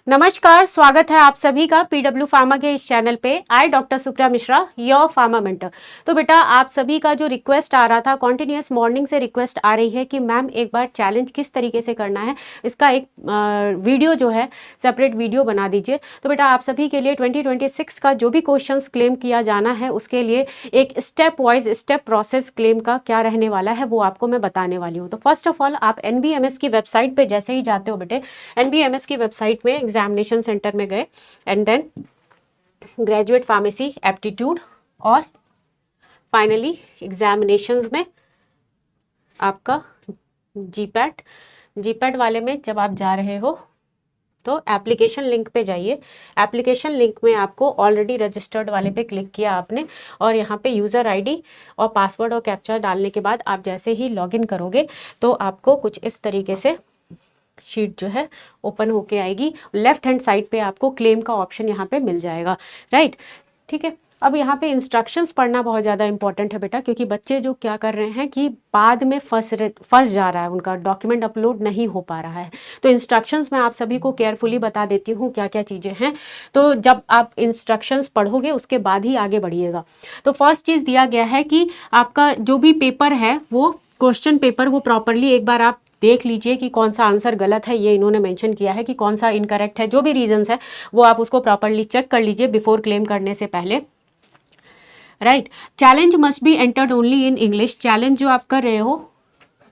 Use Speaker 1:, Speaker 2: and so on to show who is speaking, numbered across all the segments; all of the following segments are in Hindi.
Speaker 1: नमस्कार, स्वागत है आप सभी का पीडब्ल्यू फार्मा के इस चैनल पे। I doctor Supriya Mishra, your pharma mentor. तो बेटा, आप सभी का जो रिक्वेस्ट आ रहा था, कॉन्टिन्यूस मॉर्निंग से रिक्वेस्ट आ रही है कि मैम एक बार चैलेंज किस तरीके से करना है, इसका एक वीडियो जो है सेपरेट वीडियो बना दीजिए। तो बेटा, आप सभी के लिए 2026 का जो भी क्वेश्चंस क्लेम किया जाना है उसके लिए एक step wise step process claim का क्या रहने वाला है वो आपको मैं बताने वाली हूँ। तो फर्स्ट ऑफ ऑल, आप NBMS की वेबसाइट पे जैसे ही जाते हो बेटे, NBMS की वेबसाइट में एग्जामिनेशन सेंटर में गए and then graduate pharmacy aptitude और फाइनली एग्जामिनेशंस में आपका जीपैट वाले में जब आप जा रहे हो तो एप्लीकेशन लिंक पे जाइए। एप्लीकेशन लिंक में आपको ऑलरेडी रजिस्टर्ड वाले पे क्लिक किया आपने और यहाँ पे यूज़र आईडी और पासवर्ड और कैप्चा डालने के बाद आप जैसे ही लॉगिन करोगे तो आपको कुछ इस तरीके से शीट जो है ओपन होके आएगी। लेफ्ट हैंड साइड पे आपको क्लेम का ऑप्शन यहाँ पे मिल जाएगा, राइट। ठीक है, अब यहाँ पे इंस्ट्रक्शंस पढ़ना बहुत ज़्यादा इंपॉर्टेंट है बेटा, क्योंकि बच्चे जो क्या कर रहे हैं कि बाद में फंस जा रहा है, उनका डॉक्यूमेंट अपलोड नहीं हो पा रहा है। तो इंस्ट्रक्शंस मैं आप सभी को केयरफुली बता देती हूँ क्या क्या चीज़ें हैं। तो जब आप इंस्ट्रक्शंस पढ़ोगे उसके बाद ही आगे बढ़िएगा। तो फर्स्ट चीज़ दिया गया है कि आपका जो भी पेपर है वो क्वेश्चन पेपर वो प्रॉपरली एक बार आप देख लीजिए कि कौन सा आंसर गलत है, ये इन्होंने मेंशन किया है कि कौन सा इनकरेक्ट है। जो भी रीजंस है वो आप उसको प्रॉपरली चेक कर लीजिए बिफोर क्लेम करने से पहले, right. Challenge must be entered only in English. Challenge जो आप कर रहे हो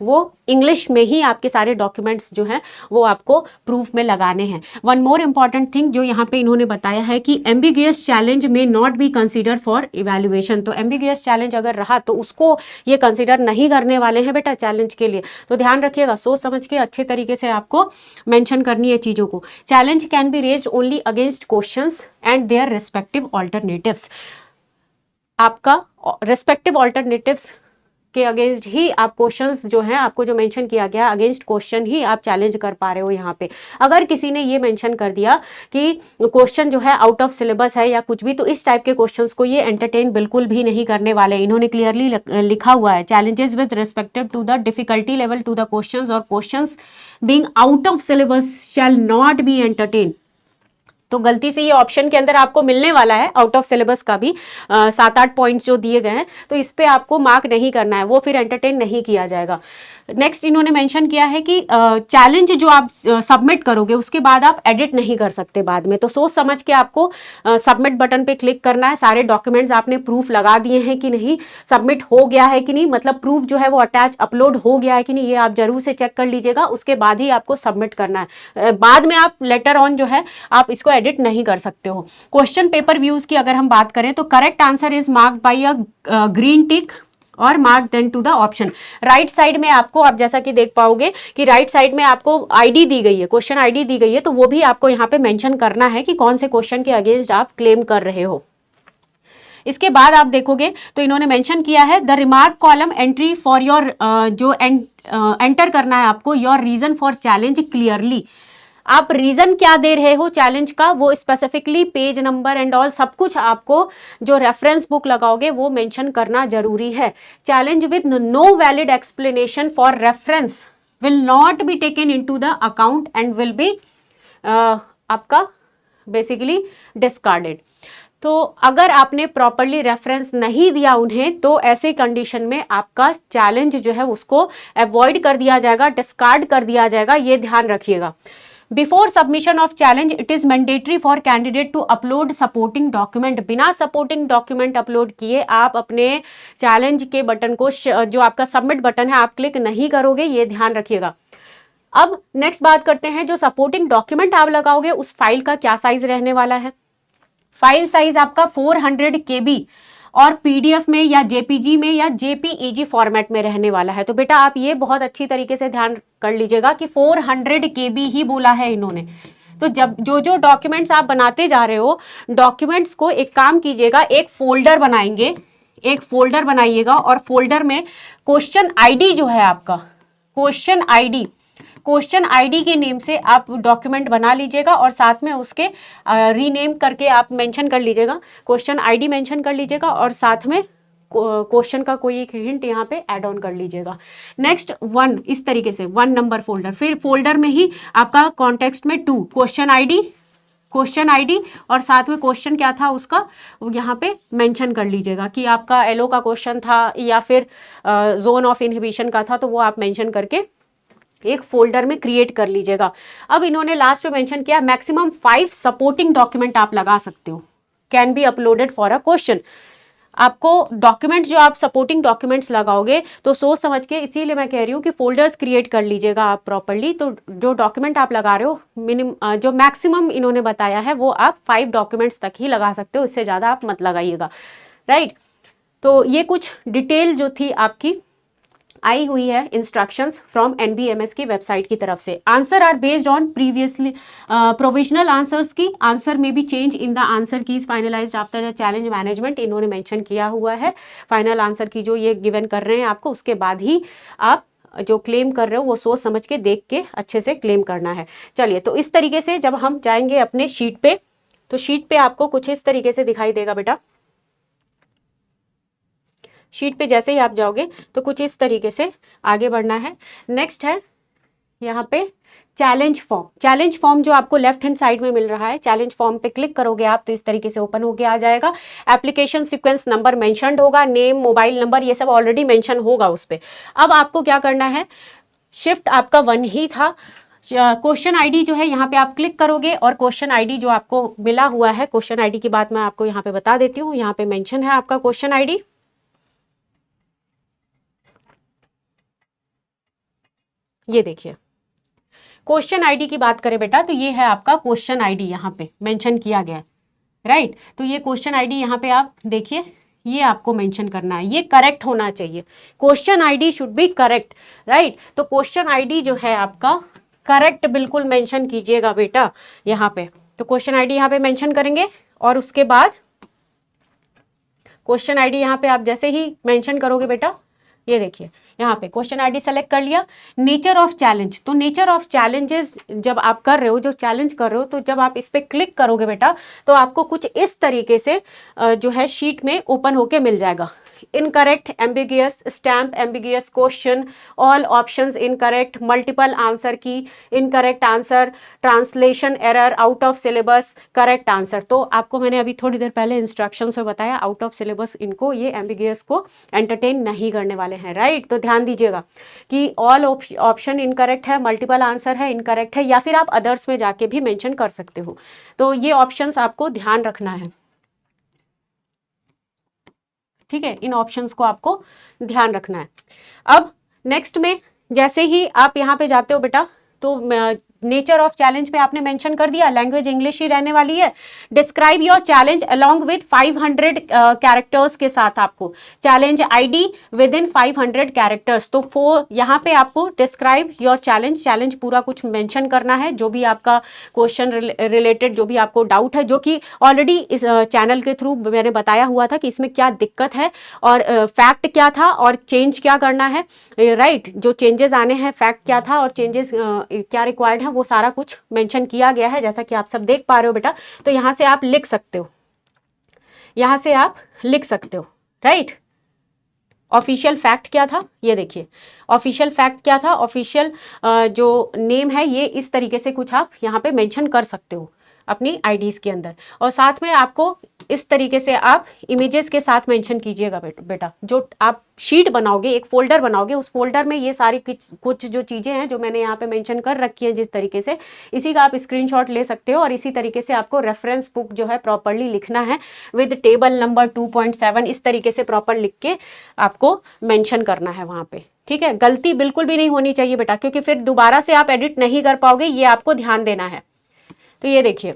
Speaker 1: वो इंग्लिश में ही आपके सारे डॉक्यूमेंट्स जो हैं वो आपको प्रूफ में लगाने हैं। वन मोर इम्पॉर्टेंट थिंग जो यहाँ पे इन्होंने बताया है कि एम्बिगुअस चैलेंज में not be consider for evaluation. तो एम्बिगुअस चैलेंज अगर रहा तो उसको ये कंसीडर नहीं करने वाले हैं बेटा चैलेंज के लिए। तो ध्यान रखिएगा, सोच समझ के अच्छे तरीके से आपको मेंशन करनी है चीज़ों को। Challenge can be raised only against questions and their respective alternatives. आपका रिस्पेक्टिव ऑल्टरनेटिव्स के अगेंस्ट ही आप क्वेश्चंस जो हैं, आपको जो मेंशन किया गया अगेंस्ट क्वेश्चन ही आप चैलेंज कर पा रहे हो यहाँ पे। अगर किसी ने ये मेंशन कर दिया कि क्वेश्चन जो है आउट ऑफ सिलेबस है या कुछ भी, तो इस टाइप के क्वेश्चंस को ये एंटरटेन बिल्कुल भी नहीं करने वाले। इन्होंने क्लियरली लिखा हुआ है, challenges with respective to the difficulty level to the questions और questions being out of syllabus shall not be entertain. तो गलती से ये ऑप्शन के अंदर आपको मिलने वाला है आउट ऑफ सिलेबस का भी 7-8 पॉइंट्स जो दिए गए हैं, तो इस पे आपको मार्क नहीं करना है, वो फिर एंटरटेन नहीं किया जाएगा। नेक्स्ट इन्होंने मेंशन किया है कि चैलेंज जो आप सबमिट करोगे उसके बाद आप एडिट नहीं कर सकते बाद में। तो सोच समझ के आपको सबमिट बटन पे क्लिक करना है। सारे डॉक्यूमेंट्स आपने प्रूफ लगा दिए हैं कि नहीं, सबमिट हो गया है कि नहीं, मतलब प्रूफ जो है वो अटैच अपलोड हो गया है कि नहीं, ये आप जरूर से चेक कर लीजिएगा। उसके बाद ही आपको सबमिट करना है, बाद में आप लेटर ऑन जो है आप इसको एडिट नहीं कर सकते हो। क्वेश्चन पेपर व्यूज की अगर हम बात करें तो correct answer is marked by a green tick और mark then to the option. Right side में आपको, आप जैसा कि देख पाओगे कि राइट साइड में आपको आईडी दी गई है, क्वेश्चन आईडी दी गई है, तो वो भी आपको यहाँ पे मेंशन करना है कि कौन से क्वेश्चन के अगेंस्ट आप क्लेम कर रहे हो। इसके बाद आप देखोगे तो इन्होंने मेंशन किया है the remark column entry for your, जो एंटर करना है आपको your reason for challenge clearly. आप रीजन क्या दे रहे हो चैलेंज का वो specifically page number and all सब कुछ आपको जो रेफरेंस बुक लगाओगे वो मेंशन करना जरूरी है। Challenge with no valid explanation for reference will not be taken into the account and will be आपका बेसिकली डिस्कार्डेड। तो अगर आपने प्रॉपरली रेफरेंस नहीं दिया उन्हें तो ऐसे कंडीशन में आपका चैलेंज जो है उसको अवॉइड कर दिया जाएगा, डिस्कार्ड कर दिया जाएगा, ये ध्यान रखिएगा। Before submission of challenge it is mandatory for candidate to upload supporting document. बिना सपोर्टिंग डॉक्यूमेंट अपलोड किए आप अपने चैलेंज के बटन को, जो आपका सबमिट बटन है, आप क्लिक नहीं करोगे, ये ध्यान रखिएगा। अब नेक्स्ट बात करते हैं, जो सपोर्टिंग डॉक्यूमेंट आप लगाओगे उस फाइल का क्या साइज रहने वाला है। फाइल साइज आपका 400 KB और पीडीएफ में या जेपीजी में या जेपीईजी फॉर्मेट में रहने वाला है। तो बेटा आप ये बहुत अच्छी तरीके से ध्यान कर लीजिएगा कि 400 KB ही बोला है इन्होंने। तो जब जो डॉक्यूमेंट्स आप बनाते जा रहे हो, डॉक्यूमेंट्स को एक काम कीजिएगा, एक फोल्डर बनाएंगे, एक फोल्डर बनाइएगा और फोल्डर में क्वेश्चन आईडी जो है आपका, क्वेश्चन आईडी के नेम से आप डॉक्यूमेंट बना लीजिएगा और साथ में उसके रीनेम करके आप मेंशन कर लीजिएगा, क्वेश्चन आईडी मेंशन कर लीजिएगा और साथ में क्वेश्चन का कोई एक हिंट यहाँ पे ऐड ऑन कर लीजिएगा। नेक्स्ट 1, इस तरीके से 1 नंबर फोल्डर, फिर फोल्डर में ही आपका कॉन्टेक्स्ट में 2 क्वेश्चन आईडी क्वेश्चन आईडी और साथ में क्वेश्चन क्या था उसका यहाँ पे मेंशन कर लीजिएगा कि आपका एलओ का क्वेश्चन था या फिर जोन ऑफ इनहिबिशन का था, तो वो आप मेंशन करके एक फोल्डर में क्रिएट कर लीजिएगा। अब इन्होंने लास्ट में मेंशन किया मैक्सिमम 5 सपोर्टिंग डॉक्यूमेंट आप लगा सकते हो, can be uploaded for a question. आपको डॉक्यूमेंट्स जो आप सपोर्टिंग डॉक्यूमेंट्स लगाओगे तो सोच समझ के, इसीलिए मैं कह रही हूँ कि फोल्डर्स क्रिएट कर लीजिएगा आप प्रॉपर्ली। तो जो डॉक्यूमेंट आप लगा रहे हो मिनिमम जो मैक्सिमम इन्होंने बताया है वो आप 5 डॉक्यूमेंट्स तक ही लगा सकते हो, इससे ज़्यादा आप मत लगाइएगा, राइट। तो ये कुछ डिटेल जो थी आपकी आई हुई है इंस्ट्रक्शंस फ्रॉम एनबीएमएस की वेबसाइट की तरफ से। Answer are based on previously provisional answers की, आंसर में भी change in the answer keys finalised after the challenge management, इन्होंने मेंशन किया हुआ है। फाइनल आंसर की जो ये गिवन कर रहे हैं आपको, उसके बाद ही आप जो क्लेम कर रहे हो वो सोच समझ के देख के अच्छे से क्लेम करना है। चलिए, तो इस तरीके से जब हम जाएंगे अपने शीट पे, तो शीट पे आपको कुछ इस तरीके से दिखाई देगा बेटा। शीट पे जैसे ही आप जाओगे तो कुछ इस तरीके से आगे बढ़ना है। नेक्स्ट है यहाँ पे चैलेंज फॉर्म। चैलेंज फॉर्म जो आपको लेफ्ट हैंड साइड में मिल रहा है, चैलेंज फॉर्म पे क्लिक करोगे आप तो इस तरीके से ओपन होके आ जाएगा। एप्लीकेशन सीक्वेंस नंबर मेंशन्ड होगा, नेम, मोबाइल नंबर, ये सब ऑलरेडी मेंशन होगा उस पे। अब आपको क्या करना है, शिफ्ट आपका 1 ही था। क्वेश्चन आईडी जो है यहाँ पे आप क्लिक करोगे और क्वेश्चन आईडी जो आपको मिला हुआ है, क्वेश्चन आईडी की बात मैं आपको यहाँ पे बता देती हूँ। यहाँ पे मेंशन है आपका क्वेश्चन आईडी, ये देखिए। क्वेश्चन आईडी की बात करें बेटा तो ये है आपका क्वेश्चन आईडी, यहाँ पे मेंशन किया गया है, राइट। तो ये क्वेश्चन आईडी यहाँ पे आप देखिए, ये आपको मेंशन करना है, ये करेक्ट होना चाहिए। Question ID should be correct, right. तो क्वेश्चन आईडी जो है आपका करेक्ट बिल्कुल मेंशन कीजिएगा बेटा यहाँ पे। तो क्वेश्चन आईडी यहाँ पे मेंशन करेंगे और उसके बाद क्वेश्चन आईडी यहाँ पे आप जैसे ही मेंशन करोगे बेटा, ये देखिए यहाँ पे क्वेश्चन आईडी सेलेक्ट कर लिया। नेचर ऑफ चैलेंज, तो नेचर ऑफ चैलेंजेस जब आप कर रहे हो, जो चैलेंज कर रहे हो, तो जब आप इस पे क्लिक करोगे बेटा तो आपको कुछ इस तरीके से जो है शीट में ओपन होके मिल जाएगा। Incorrect, ambiguous, stamp ambiguous question, all options incorrect, multiple answer की, incorrect answer, translation error, out of syllabus, correct answer. तो आपको मैंने अभी थोड़ी देर पहले इंस्ट्रक्शंस में बताया, आउट ऑफ सिलेबस इनको, ये एम्बिगियस को एंटरटेन नहीं करने वाले हैं, राइट। तो ध्यान दीजिएगा कि ऑल ऑप्शन इनकरेक्ट है, मल्टीपल आंसर है इनकरेक्ट है, या फिर आप अदर्स में जाके भी मेंशन कर सकते हो। तो ये ऑप्शंस आपको ध्यान रखना है, ठीक है। इन ऑप्शंस को आपको ध्यान रखना है। अब नेक्स्ट में जैसे ही आप यहाँ पे जाते हो बेटा, तो नेचर ऑफ चैलेंज पे आपने मेंशन कर दिया, लैंग्वेज इंग्लिश ही रहने वाली है। Describe your challenge along with 500 characters के साथ आपको challenge ID with in 500 characters. तो यहाँ पे आपको डिस्क्राइब योर चैलेंज, चैलेंज पूरा कुछ मेंशन करना है, जो भी आपका क्वेश्चन रिलेटेड जो भी आपको डाउट है, जो कि ऑलरेडी इस चैनल के थ्रू मैंने बताया हुआ था कि इसमें क्या दिक्कत है और फैक्ट क्या था और चेंज क्या करना है, राइट। जो चेंजेस आने हैं, फैक्ट क्या था और चेंजेस क्या रिक्वायर्ड है, वो सारा कुछ मेंशन किया गया है, जैसा कि आप सब देख पा रहे हो बेटा। तो यहां से आप लिख सकते हो, यहां से आप लिख सकते हो, राइट। ऑफिशियल फैक्ट क्या था, ये देखिए ऑफिशियल फैक्ट क्या था, ऑफिशियल जो नेम है, ये इस तरीके से कुछ आप यहाँ पे मेंशन कर सकते हो अपनी आईडीज के अंदर। और साथ में आपको इस तरीके से आप इमेजेस के साथ मेंशन कीजिएगा बेटा। जो आप शीट बनाओगे, एक फोल्डर बनाओगे, उस फोल्डर में ये सारी कुछ जो चीज़ें हैं जो मैंने यहाँ पे मेंशन कर रखी हैं जिस तरीके से, इसी का आप स्क्रीनशॉट ले सकते हो और इसी तरीके से आपको रेफरेंस बुक जो है प्रॉपरली लिखना है विद टेबल नंबर 2.7, इस तरीके से प्रॉपर लिख के आपको मेंशन करना है वहाँ पे, ठीक है। गलती बिल्कुल भी नहीं होनी चाहिए बेटा, क्योंकि फिर दोबारा से आप एडिट नहीं कर पाओगे, ये आपको ध्यान देना है। तो ये देखिए,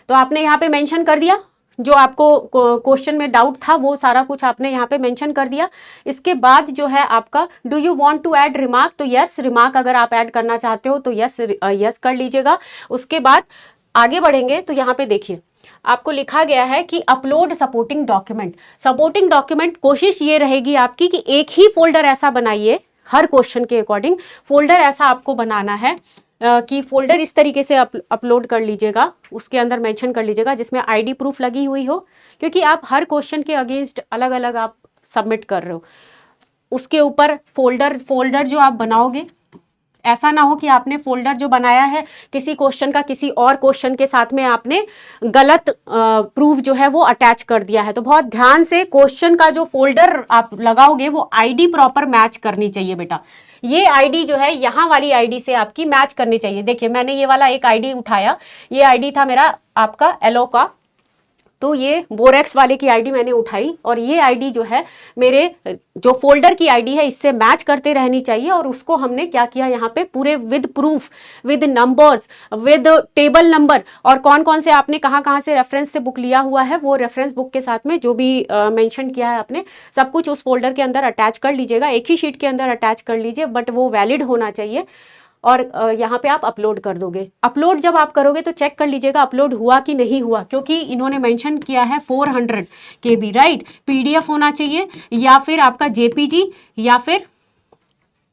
Speaker 1: तो आपने यहाँ पे मेंशन कर दिया जो आपको क्वेश्चन में डाउट था, वो सारा कुछ आपने यहाँ पे मेंशन कर दिया। इसके बाद जो है आपका do you want to add remark, तो यस, रिमार्क अगर आप ऐड करना चाहते हो तो यस कर लीजिएगा। उसके बाद आगे बढ़ेंगे तो यहाँ पे देखिए आपको लिखा गया है कि upload supporting document. Supporting document कोशिश ये रहेगी आपकी कि एक ही फोल्डर ऐसा बनाइए, हर क्वेश्चन के अकॉर्डिंग फोल्डर ऐसा आपको बनाना है कि फोल्डर इस तरीके से अपलोड कर लीजिएगा, उसके अंदर मेंशन कर लीजिएगा जिसमें आईडी प्रूफ लगी हुई हो, क्योंकि आप हर क्वेश्चन के अगेंस्ट अलग अलग आप सबमिट कर रहे हो। उसके ऊपर फोल्डर जो आप बनाओगे ऐसा ना हो कि आपने फोल्डर जो बनाया है किसी क्वेश्चन का किसी और क्वेश्चन के साथ में आपने गलत प्रूफ जो है वो अटैच कर दिया है। तो बहुत ध्यान से क्वेश्चन का जो फोल्डर आप लगाओगे वो आईडी प्रॉपर मैच करनी चाहिए बेटा। ये आईडी जो है यहाँ वाली आईडी से आपकी मैच करनी चाहिए। देखिए मैंने ये वाला एक आईडी उठाया, ये आईडी था मेरा आपका एलो का, तो ये बोरेक्स वाले की आईडी मैंने उठाई और ये आईडी जो है मेरे जो फोल्डर की आईडी है इससे मैच करते रहनी चाहिए। और उसको हमने क्या किया यहाँ पे पूरे with proof, with numbers, with table number और कौन कौन से आपने कहाँ से रेफरेंस से बुक लिया हुआ है वो रेफरेंस बुक के साथ में जो भी मेंशन किया है आपने सब कुछ उस फोल्डर के अंदर अटैच कर लीजिएगा। एक ही शीट के अंदर अटैच कर लीजिए, बट वो वैलिड होना चाहिए। और यहाँ पे आप अपलोड कर दोगे। अपलोड जब आप करोगे तो चेक कर लीजिएगा अपलोड हुआ कि नहीं हुआ, क्योंकि इन्होंने मेंशन किया है 400 KB, राइट। पीडीएफ होना चाहिए या फिर आपका जेपीजी या फिर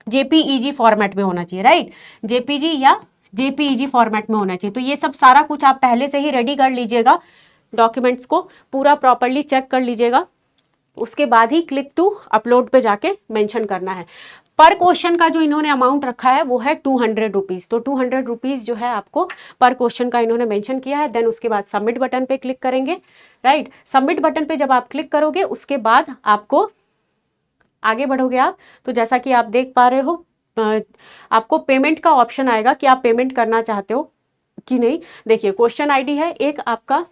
Speaker 1: जेपीईजी फॉर्मेट में होना चाहिए, राइट। जेपीजी या जेपीईजी फॉर्मेट में होना चाहिए। तो ये सब सारा कुछ आप पहले से ही रेडी कर लीजिएगा, डॉक्यूमेंट्स को पूरा प्रॉपरली चेक कर लीजिएगा, उसके बाद ही क्लिक टू अपलोड पे जाके मेंशन करना है। पर क्वेश्चन का जो इन्होंने अमाउंट रखा है वो है 200 रुपीज़। तो 200 रुपीज़ जो है आपको पर क्वेश्चन का इन्होंने मेंशन किया है। देन उसके बाद सबमिट बटन पे क्लिक करेंगे, राइट। सबमिट बटन पे जब आप क्लिक करोगे उसके बाद आपको आगे बढ़ोगे आप, तो जैसा कि आप देख पा रहे हो आपको पेमेंट का ऑप्शन आएगा कि आप पेमेंट करना चाहते हो कि नहीं। देखिए क्वेश्चन आईडी है एक आपका,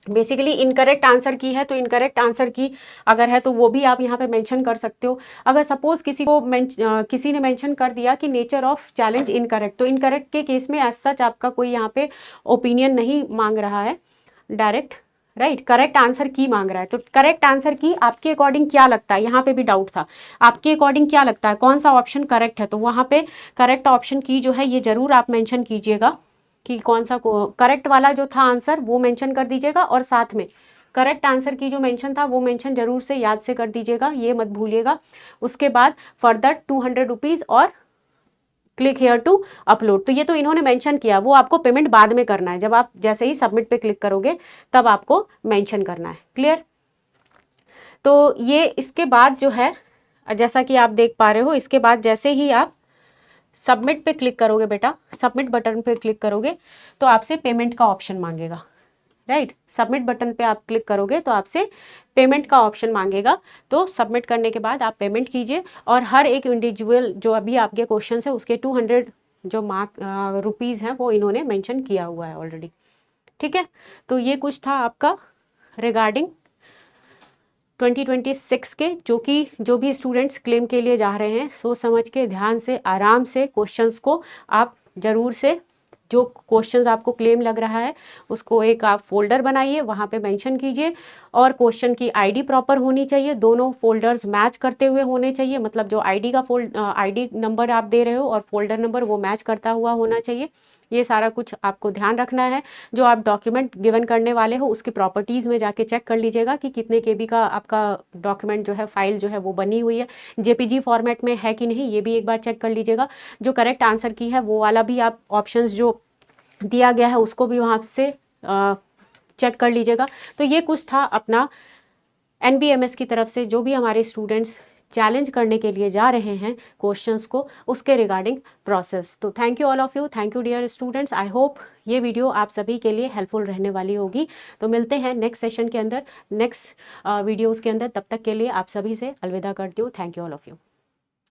Speaker 1: बेसिकली इनकरेक्ट आंसर की है तो इनकरेक्ट आंसर की अगर है तो वो भी आप यहाँ पे मेंशन कर सकते हो। अगर सपोज किसी ने मेंशन कर दिया कि नेचर ऑफ चैलेंज इनकरेक्ट, तो इनकरेक्ट के केस में एज सच आपका कोई यहाँ पे ओपिनियन नहीं मांग रहा है डायरेक्ट, राइट। करेक्ट आंसर की मांग रहा है। तो करेक्ट आंसर की आपके अकॉर्डिंग क्या लगता है, यहाँ पे भी डाउट था, आपके अकॉर्डिंग क्या लगता है कौन सा ऑप्शन करेक्ट है। तो वहाँ पे करेक्ट ऑप्शन की जो है ये जरूर आप मेंशन कीजिएगा कि कौन सा करेक्ट वाला जो था आंसर वो मेंशन कर दीजिएगा, और साथ में करेक्ट आंसर की जो मेंशन था वो मेंशन जरूर से याद से कर दीजिएगा, ये मत भूलिएगा। उसके बाद फर्दर 200 रुपीज़ और क्लिक हेयर टू अपलोड। तो ये तो इन्होंने मेंशन किया, वो आपको पेमेंट बाद में करना है, जब आप जैसे ही सबमिट पे क्लिक करोगे तब आपको मेंशन करना है, क्लियर। तो ये इसके बाद जो है जैसा कि आप देख पा रहे हो, इसके बाद जैसे ही आप सबमिट पे क्लिक करोगे बेटा, सबमिट बटन पे क्लिक करोगे तो आपसे पेमेंट का ऑप्शन मांगेगा, राइट। सबमिट बटन पे आप क्लिक करोगे तो आपसे पेमेंट का ऑप्शन मांगेगा। तो सबमिट करने के बाद आप पेमेंट कीजिए, और हर एक इंडिविजुअल जो अभी आपके क्वेश्चन है उसके 200 जो रुपीज़ हैं वो इन्होंने मेंशन किया हुआ है ऑलरेडी, ठीक है। तो ये कुछ था आपका रिगार्डिंग 2026 के, जो भी स्टूडेंट्स क्लेम के लिए जा रहे हैं सोच समझ के ध्यान से आराम से क्वेश्चंस को आप जरूर से, जो क्वेश्चंस आपको क्लेम लग रहा है उसको एक आप फोल्डर बनाइए, वहाँ पे मेंशन कीजिए, और क्वेश्चन की आईडी प्रॉपर होनी चाहिए, दोनों फोल्डर्स मैच करते हुए होने चाहिए, मतलब जो आईडी का आईडी नंबर आप दे रहे हो और फोल्डर नंबर वो मैच करता हुआ होना चाहिए। ये सारा कुछ आपको ध्यान रखना है। जो आप डॉक्यूमेंट गिवन करने वाले हो उसकी प्रॉपर्टीज़ में जाके चेक कर लीजिएगा कि कितने केबी का आपका डॉक्यूमेंट जो है फाइल जो है वो बनी हुई है, जेपीजी फॉर्मेट में है कि नहीं, ये भी एक बार चेक कर लीजिएगा। जो करेक्ट आंसर की है वो वाला भी आप ऑप्शंस जो दिया गया है उसको भी वहाँ से चेक कर लीजिएगा। तो ये कुछ था अपना NBMS की तरफ से जो भी हमारे स्टूडेंट्स चैलेंज करने के लिए जा रहे हैं क्वेश्चंस को, उसके रिगार्डिंग प्रोसेस। तो thank you all of you, thank you dear students. I hope ये वीडियो आप सभी के लिए हेल्पफुल रहने वाली होगी। तो मिलते हैं नेक्स्ट सेशन के अंदर, नेक्स्ट वीडियोज़ के अंदर। तब तक के लिए आप सभी से अलविदा करती हूँ। Thank you all of you.